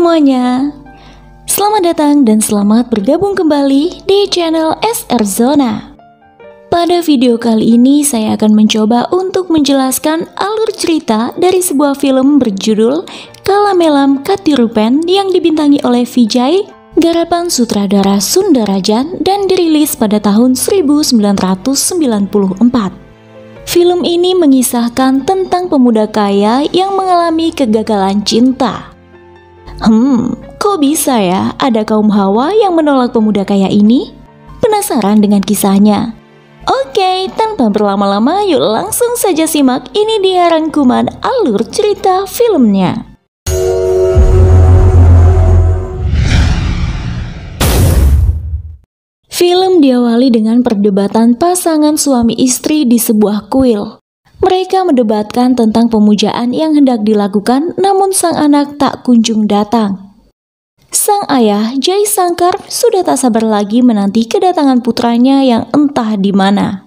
semuanya, selamat datang dan selamat bergabung kembali di channel SR Zona. Pada video kali ini saya akan mencoba untuk menjelaskan alur cerita dari sebuah film berjudul Kalamelam Katirupen yang dibintangi oleh Vijay, garapan sutradara Sundarajan dan dirilis pada tahun 1994. Film ini mengisahkan tentang pemuda kaya yang mengalami kegagalan cinta. Kok bisa ya ada kaum hawa yang menolak pemuda kaya ini? Penasaran dengan kisahnya? Oke, tanpa berlama-lama yuk langsung saja simak, ini dia rangkuman alur cerita filmnya. Film diawali dengan perdebatan pasangan suami istri di sebuah kuil. Mereka mendebatkan tentang pemujaan yang hendak dilakukan, namun sang anak tak kunjung datang. Sang ayah, Jai Sankar, sudah tak sabar lagi menanti kedatangan putranya yang entah di mana.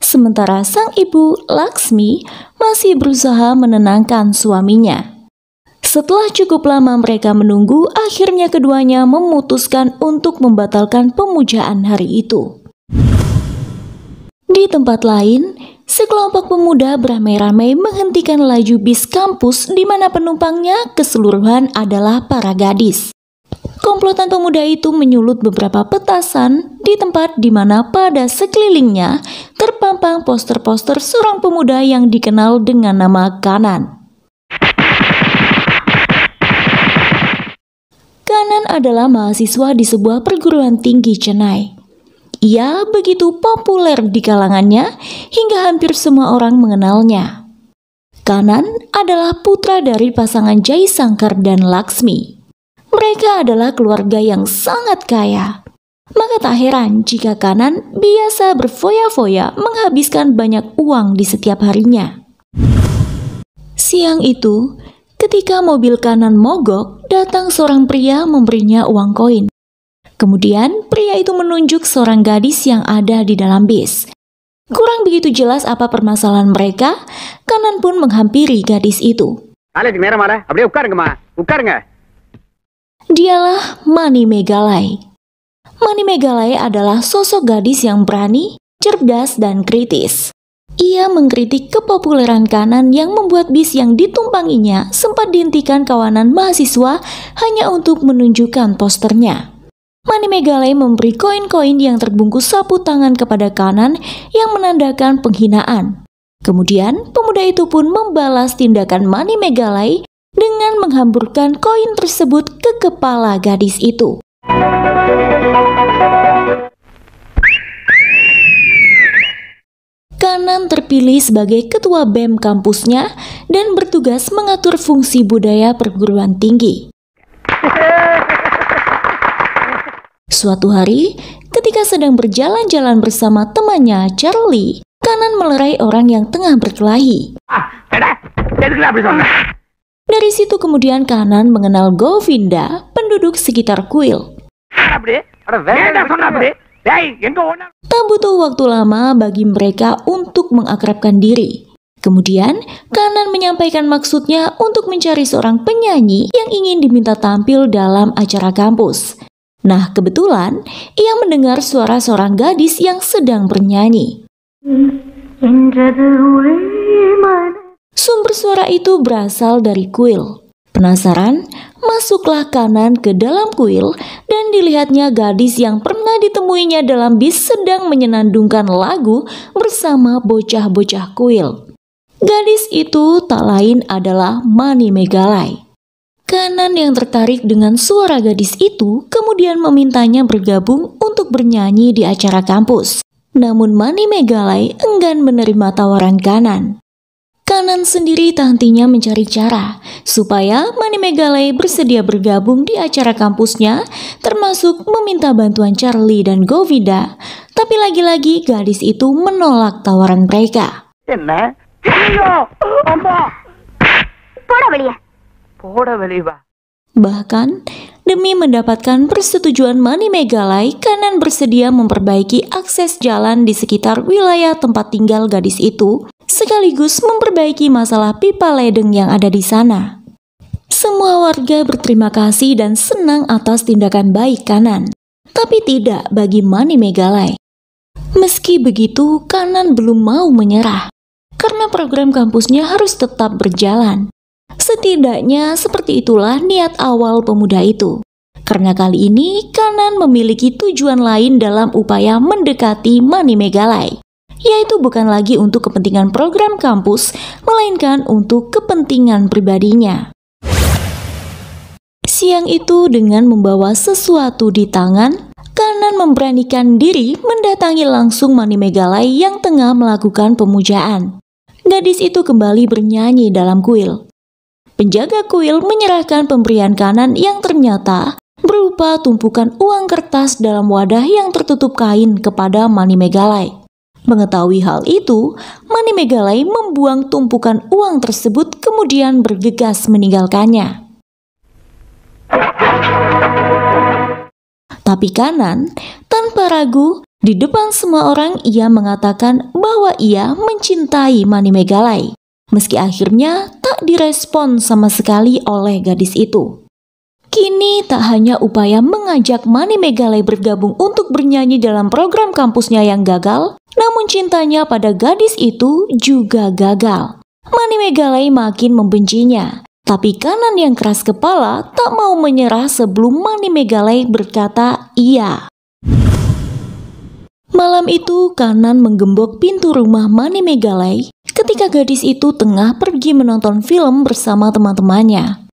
Sementara sang ibu, Laksmi, masih berusaha menenangkan suaminya. Setelah cukup lama mereka menunggu, akhirnya keduanya memutuskan untuk membatalkan pemujaan hari itu. Di tempat lain, sekelompok pemuda beramai-ramai menghentikan laju bis kampus di mana penumpangnya keseluruhan adalah para gadis. Komplotan pemuda itu menyulut beberapa petasan di tempat di mana pada sekelilingnya terpampang poster-poster seorang pemuda yang dikenal dengan nama Kanan. Kanan adalah mahasiswa di sebuah perguruan tinggi Chennai. Ia begitu populer di kalangannya hingga hampir semua orang mengenalnya. Kanan adalah putra dari pasangan Jai Sankar dan Laksmi. Mereka adalah keluarga yang sangat kaya. Maka tak heran jika Kanan biasa berfoya-foya menghabiskan banyak uang di setiap harinya. Siang itu, ketika mobil Kanan mogok, datang seorang pria memberinya uang koin. Kemudian pria itu menunjuk seorang gadis yang ada di dalam bis. Kurang begitu jelas apa permasalahan mereka, Kanan pun menghampiri gadis itu. Dialah Mani Megalai. Mani Megalai adalah sosok gadis yang berani, cerdas, dan kritis. Ia mengkritik kepopuleran Kanan yang membuat bis yang ditumpanginya sempat dihentikan kawanan mahasiswa hanya untuk menunjukkan posternya. Mani Megalai memberi koin-koin yang terbungkus sapu tangan kepada Kanan yang menandakan penghinaan. Kemudian pemuda itu pun membalas tindakan Mani Megalai dengan menghamburkan koin tersebut ke kepala gadis itu. Kanan terpilih sebagai ketua BEM kampusnya dan bertugas mengatur fungsi budaya perguruan tinggi. Suatu hari, ketika sedang berjalan-jalan bersama temannya Charlie, Kanan melerai orang yang tengah berkelahi. Dari situ kemudian Kanan mengenal Govinda, penduduk sekitar kuil. Tak butuh waktu lama bagi mereka untuk mengakrabkan diri. Kemudian, Kanan menyampaikan maksudnya untuk mencari seorang penyanyi yang ingin diminta tampil dalam acara kampus. Nah, kebetulan ia mendengar suara seorang gadis yang sedang bernyanyi. Sumber suara itu berasal dari kuil. Penasaran, masuklah Kanan ke dalam kuil dan dilihatnya gadis yang pernah ditemuinya dalam bis sedang menyenandungkan lagu bersama bocah-bocah kuil. Gadis itu tak lain adalah Mani Megalai. Kanan yang tertarik dengan suara gadis itu kemudian memintanya bergabung untuk bernyanyi di acara kampus. Namun Mani Megalai enggan menerima tawaran Kanan. Kanan sendiri tak hentinya mencari cara supaya Mani Megalai bersedia bergabung di acara kampusnya, termasuk meminta bantuan Charlie dan Govinda. Tapi lagi-lagi gadis itu menolak tawaran mereka. Bahkan, demi mendapatkan persetujuan Mani Megalai, Kanan bersedia memperbaiki akses jalan di sekitar wilayah tempat tinggal gadis itu, sekaligus memperbaiki masalah pipa ledeng yang ada di sana. Semua warga berterima kasih dan senang atas tindakan baik Kanan, tapi tidak bagi Mani Megalai. Meski begitu, Kanan belum mau menyerah, karena program kampusnya harus tetap berjalan. Setidaknya seperti itulah niat awal pemuda itu. Karena kali ini Kanan memiliki tujuan lain dalam upaya mendekati Mani Megalai, yaitu bukan lagi untuk kepentingan program kampus, melainkan untuk kepentingan pribadinya. Siang itu dengan membawa sesuatu di tangan, Kanan memberanikan diri mendatangi langsung Mani Megalai yang tengah melakukan pemujaan. Gadis itu kembali bernyanyi dalam kuil. Penjaga kuil menyerahkan pemberian Kanan yang ternyata berupa tumpukan uang kertas dalam wadah yang tertutup kain kepada Mani Megalai. Mengetahui hal itu, Mani Megalai membuang tumpukan uang tersebut kemudian bergegas meninggalkannya. Tapi Kanan, tanpa ragu, di depan semua orang ia mengatakan bahwa ia mencintai Mani Megalai, meski akhirnya tak direspon sama sekali oleh gadis itu. Kini tak hanya upaya mengajak Mani Megalai bergabung untuk bernyanyi dalam program kampusnya yang gagal, namun cintanya pada gadis itu juga gagal. Mani Megalai makin membencinya. Tapi Kanan yang keras kepala tak mau menyerah sebelum Mani Megalai berkata iya. Malam itu Kanan menggembok pintu rumah Mani Megalai ketika gadis itu tengah pergi menonton film bersama teman-temannya.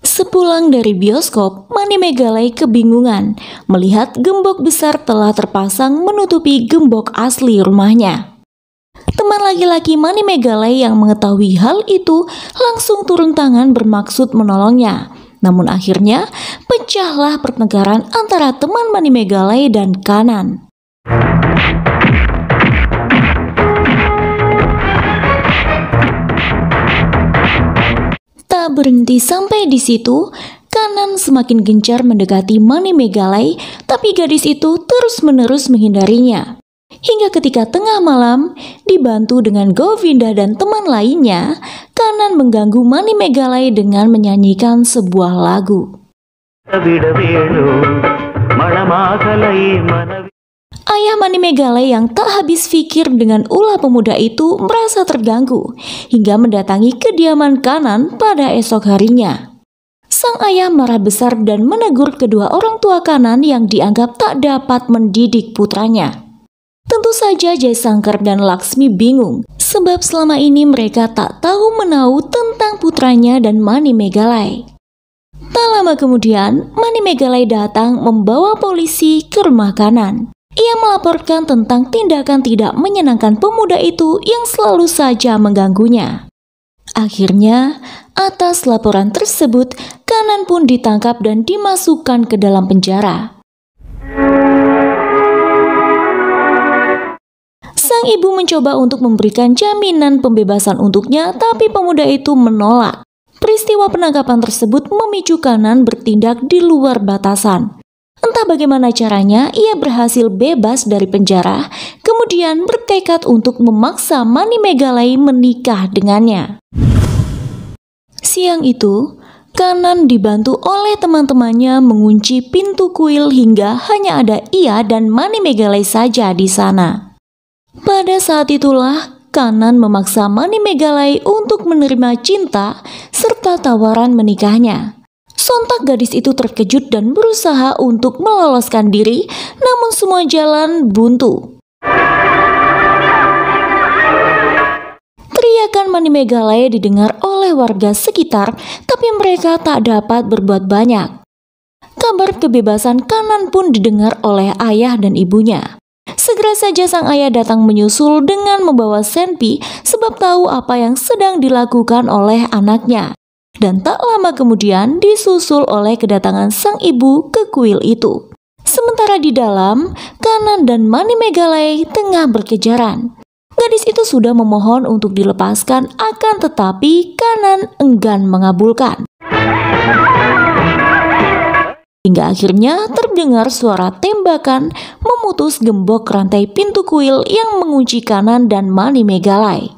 Sepulang dari bioskop, Mani Megalai kebingungan melihat gembok besar telah terpasang menutupi gembok asli rumahnya. Teman laki-laki Mani Megalai yang mengetahui hal itu langsung turun tangan bermaksud menolongnya. Namun akhirnya pecahlah pertengkaran antara teman Mani Megalai dan Kanan. Tak berhenti sampai di situ, Kanan semakin gencar mendekati Mani Megalai, tapi gadis itu terus-menerus menghindarinya. Hingga ketika tengah malam, dibantu dengan Govinda dan teman lainnya, Kanan mengganggu Mani Megalai dengan menyanyikan sebuah lagu. Ayah Mani Megalai yang tak habis pikir dengan ulah pemuda itu merasa terganggu, hingga mendatangi kediaman Kanan pada esok harinya. Sang ayah marah besar dan menegur kedua orang tua Kanan yang dianggap tak dapat mendidik putranya. Tentu saja Jaisangkar dan Laksmi bingung, sebab selama ini mereka tak tahu menahu tentang putranya dan Mani Megalai. Tak lama kemudian, Mani Megalai datang membawa polisi ke rumah Kanan. Ia melaporkan tentang tindakan tidak menyenangkan pemuda itu yang selalu saja mengganggunya. Akhirnya, atas laporan tersebut, Kanan pun ditangkap dan dimasukkan ke dalam penjara. Sang ibu mencoba untuk memberikan jaminan pembebasan untuknya, tapi pemuda itu menolak. Peristiwa penangkapan tersebut memicu Kanan bertindak di luar batasan. Entah bagaimana caranya, ia berhasil bebas dari penjara, kemudian bertekad untuk memaksa Mani Megalai menikah dengannya. Siang itu, Kanan dibantu oleh teman-temannya mengunci pintu kuil hingga hanya ada ia dan Mani Megalai saja di sana. Pada saat itulah Kanan memaksa Mani Megalai untuk menerima cinta serta tawaran menikahnya. Sontak gadis itu terkejut dan berusaha untuk meloloskan diri, namun semua jalan buntu. Teriakan Mani Megalai didengar oleh warga sekitar, tapi mereka tak dapat berbuat banyak. Kabar kebebasan Kanan pun didengar oleh ayah dan ibunya. Segera saja sang ayah datang menyusul dengan membawa Senpi sebab tahu apa yang sedang dilakukan oleh anaknya. Dan tak lama kemudian disusul oleh kedatangan sang ibu ke kuil itu. Sementara di dalam, Kanan dan Mani Megalai tengah berkejaran. Gadis itu sudah memohon untuk dilepaskan, akan tetapi Kanan enggan mengabulkan. Hingga akhirnya terdengar suara tembakan memutus gembok rantai pintu kuil yang mengunci Kanan dan Mani Megalai.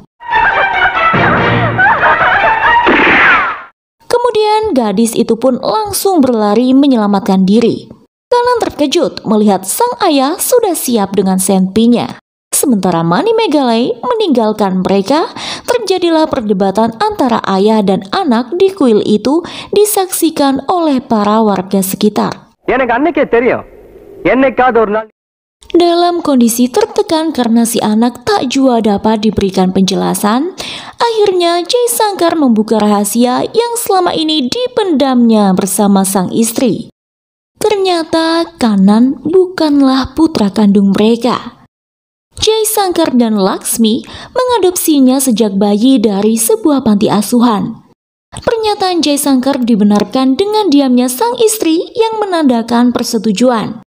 Kemudian gadis itu pun langsung berlari menyelamatkan diri. Kanan terkejut melihat sang ayah sudah siap dengan senpinya. Sementara Mani Megalai meninggalkan mereka, terjadilah perdebatan antara ayah dan anak di kuil itu disaksikan oleh para warga sekitar. Dalam kondisi tertekan karena si anak tak jua dapat diberikan penjelasan, akhirnya Jai Sankar membuka rahasia yang selama ini dipendamnya bersama sang istri. Ternyata Kanan bukanlah putra kandung mereka. Jai Sankar dan Laksmi mengadopsinya sejak bayi dari sebuah panti asuhan. Pernyataan Jai Sankar dibenarkan dengan diamnya sang istri yang menandakan persetujuan.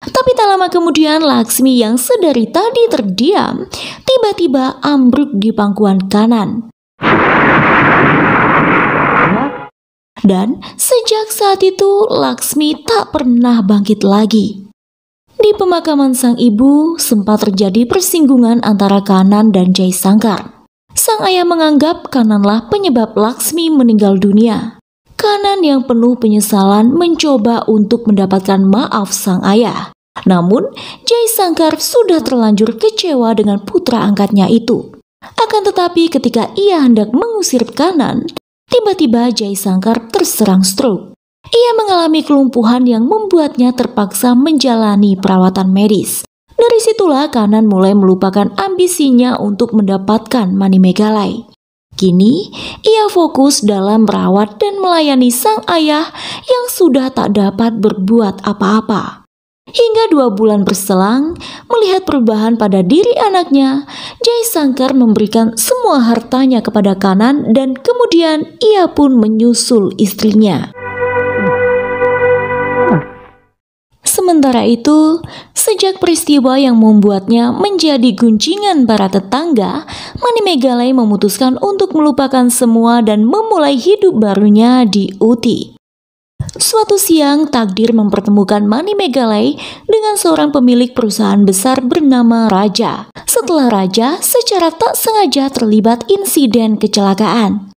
Tapi tak lama kemudian Laksmi yang sedari tadi terdiam tiba-tiba ambruk di pangkuan Kanan. Dan sejak saat itu Laksmi tak pernah bangkit lagi. Di pemakaman sang ibu sempat terjadi persinggungan antara Kanan dan Jai Sankar. Sang ayah menganggap Kananlah penyebab Laksmi meninggal dunia. Kanan yang penuh penyesalan mencoba untuk mendapatkan maaf sang ayah. Namun Jai Sankar sudah terlanjur kecewa dengan putra angkatnya itu. Akan tetapi ketika ia hendak mengusir Kanan, tiba-tiba Jai Sankar terserang stroke. Ia mengalami kelumpuhan yang membuatnya terpaksa menjalani perawatan medis. Dari situlah Kanan mulai melupakan ambisinya untuk mendapatkan Mani Megalai. Kini, ia fokus dalam merawat dan melayani sang ayah yang sudah tak dapat berbuat apa-apa. Hingga 2 bulan berselang, melihat perubahan pada diri anaknya, Jai Sankar memberikan semua hartanya kepada Kanan dan kemudian ia pun menyusul istrinya. Sementara itu, sejak peristiwa yang membuatnya menjadi gunjingan para tetangga, Mani Megalai memutuskan untuk melupakan semua dan memulai hidup barunya di Uti. Suatu siang, takdir mempertemukan Mani Megalai dengan seorang pemilik perusahaan besar bernama Raja. Setelah Raja secara tak sengaja terlibat insiden kecelakaan.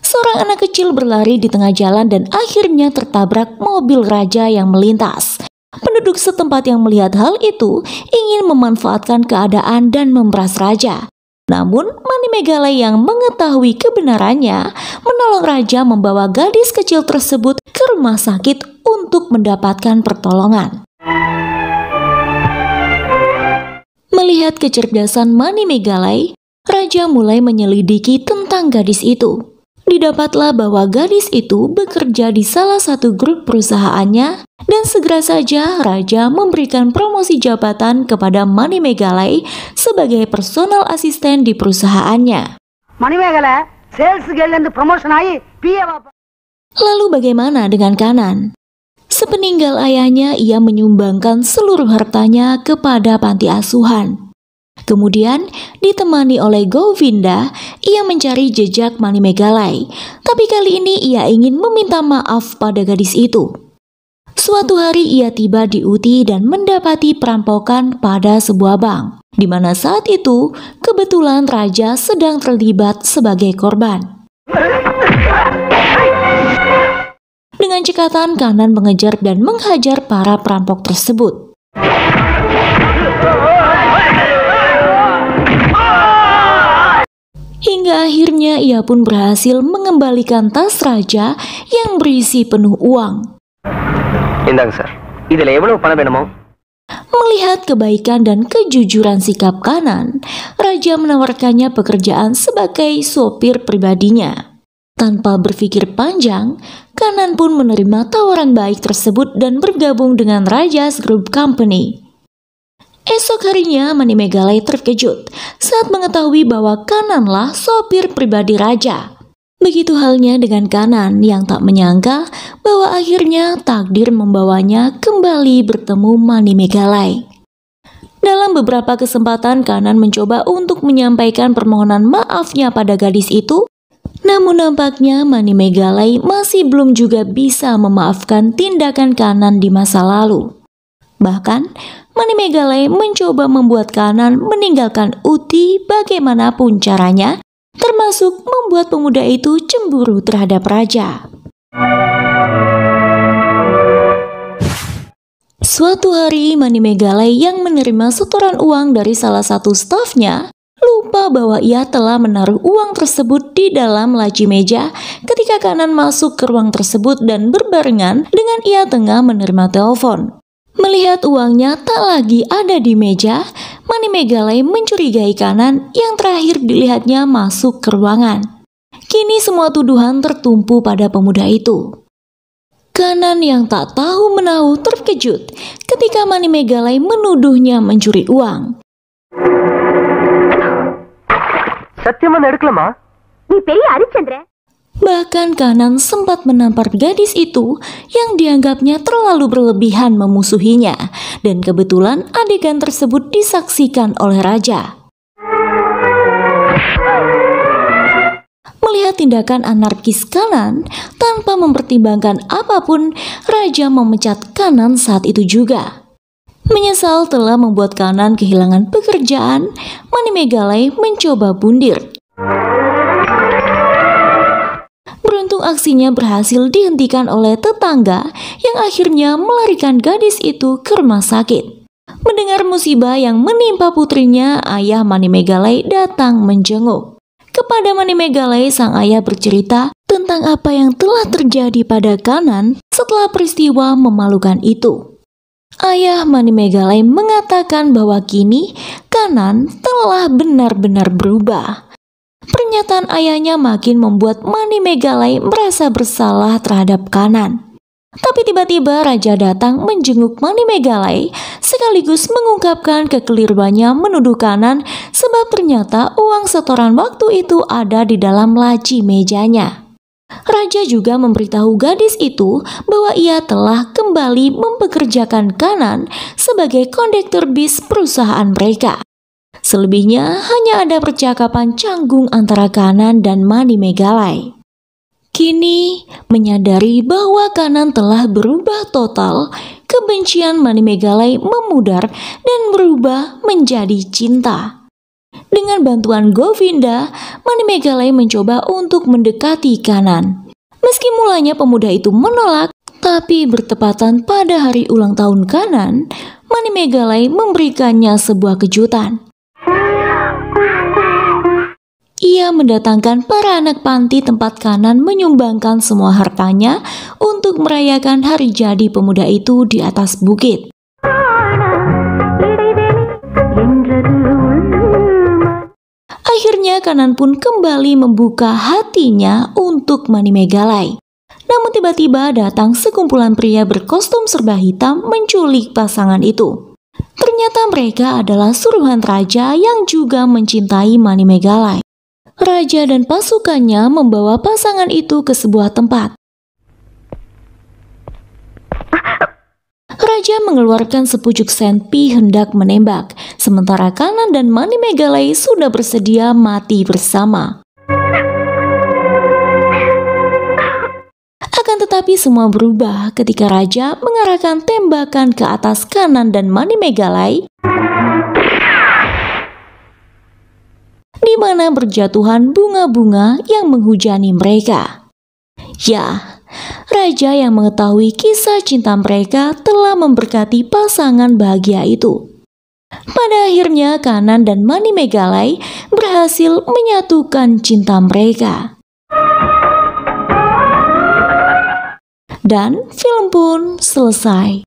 Seorang anak kecil berlari di tengah jalan dan akhirnya tertabrak mobil Raja yang melintas. Penduduk setempat yang melihat hal itu ingin memanfaatkan keadaan dan memeras Raja. Namun Mani Megalai yang mengetahui kebenarannya menolong Raja membawa gadis kecil tersebut ke rumah sakit untuk mendapatkan pertolongan. Melihat kecerdasan Mani Megalai, Raja mulai menyelidiki tentang gadis itu. Didapatlah bahwa gadis itu bekerja di salah satu grup perusahaannya dan segera saja Raja memberikan promosi jabatan kepada Mani Megalai sebagai personal asisten di perusahaannya. Mani Megalai, sales girl promotion ayi. Lalu bagaimana dengan Kanan? Sepeninggal ayahnya, ia menyumbangkan seluruh hartanya kepada panti asuhan. Kemudian, ditemani oleh Govinda, ia mencari jejak Mani Megalai. Tapi kali ini ia ingin meminta maaf pada gadis itu. Suatu hari ia tiba di Uti dan mendapati perampokan pada sebuah bank, di mana saat itu kebetulan Raja sedang terlibat sebagai korban. Dengan cekatan, Kanan mengejar dan menghajar para perampok tersebut. Hingga akhirnya ia pun berhasil mengembalikan tas Raja yang berisi penuh uang. Melihat kebaikan dan kejujuran sikap Kanan, Raja menawarkannya pekerjaan sebagai sopir pribadinya. Tanpa berpikir panjang, Kanan pun menerima tawaran baik tersebut dan bergabung dengan Raja's Group Company. Esok harinya Mani Megalai terkejut saat mengetahui bahwa Kananlah sopir pribadi Raja. Begitu halnya dengan Kanan yang tak menyangka bahwa akhirnya takdir membawanya kembali bertemu Mani Megalai. Dalam beberapa kesempatan Kanan mencoba untuk menyampaikan permohonan maafnya pada gadis itu, namun nampaknya Mani Megalai masih belum juga bisa memaafkan tindakan Kanan di masa lalu. Bahkan, Mani Megalai mencoba membuat Kanan meninggalkan Uti bagaimanapun caranya termasuk membuat pemuda itu cemburu terhadap raja. Suatu hari, Manimegalai yang menerima setoran uang dari salah satu stafnya lupa bahwa ia telah menaruh uang tersebut di dalam laci meja ketika Kanan masuk ke ruang tersebut dan berbarengan dengan ia tengah menerima telepon. Melihat uangnya tak lagi ada di meja, Manimegalai mencurigai Kanan yang terakhir dilihatnya masuk ke ruangan. Kini semua tuduhan tertumpu pada pemuda itu. Kanan yang tak tahu menahu terkejut ketika Manimegalai menuduhnya mencuri uang. Bahkan Kanan sempat menampar gadis itu yang dianggapnya terlalu berlebihan memusuhinya, dan kebetulan adegan tersebut disaksikan oleh raja. Melihat tindakan anarkis Kanan, tanpa mempertimbangkan apapun, raja memecat Kanan saat itu juga. Menyesal telah membuat Kanan kehilangan pekerjaan, Manimegalai mencoba bundir. Beruntung aksinya berhasil dihentikan oleh tetangga yang akhirnya melarikan gadis itu ke rumah sakit. Mendengar musibah yang menimpa putrinya, ayah Manimegalai datang menjenguk. Kepada Manimegalai, sang ayah bercerita tentang apa yang telah terjadi pada Kanan setelah peristiwa memalukan itu. Ayah Manimegalai mengatakan bahwa kini Kanan telah benar-benar berubah. Pernyataan ayahnya makin membuat Manimegalai merasa bersalah terhadap Kanan. Tapi tiba-tiba raja datang menjenguk Manimegalai sekaligus mengungkapkan kekeliruannya menuduh Kanan sebab ternyata uang setoran waktu itu ada di dalam laci mejanya. Raja juga memberitahu gadis itu bahwa ia telah kembali mempekerjakan Kanan sebagai kondektur bis perusahaan mereka. Selebihnya hanya ada percakapan canggung antara Kanan dan Manimegalai. Kini, menyadari bahwa Kanan telah berubah total, kebencian Manimegalai memudar dan berubah menjadi cinta. Dengan bantuan Govinda, Manimegalai mencoba untuk mendekati Kanan. Meski mulanya pemuda itu menolak, tapi bertepatan pada hari ulang tahun Kanan, Manimegalai memberikannya sebuah kejutan. Ia mendatangkan para anak panti tempat Kanan menyumbangkan semua hartanya untuk merayakan hari jadi pemuda itu di atas bukit. Akhirnya Kanan pun kembali membuka hatinya untuk Manimegalai. Namun tiba-tiba datang sekumpulan pria berkostum serba hitam menculik pasangan itu. Ternyata mereka adalah suruhan raja yang juga mencintai Manimegalai. Raja dan pasukannya membawa pasangan itu ke sebuah tempat. Raja mengeluarkan sepucuk senpi hendak menembak, sementara Kanan dan Manimegalai sudah bersedia mati bersama. Akan tetapi semua berubah ketika Raja mengarahkan tembakan ke atas Kanan dan Manimegalai, di mana berjatuhan bunga-bunga yang menghujani mereka. Ya, raja yang mengetahui kisah cinta mereka telah memberkati pasangan bahagia itu. Pada akhirnya Kanan dan Manimegalai berhasil menyatukan cinta mereka. Dan film pun selesai.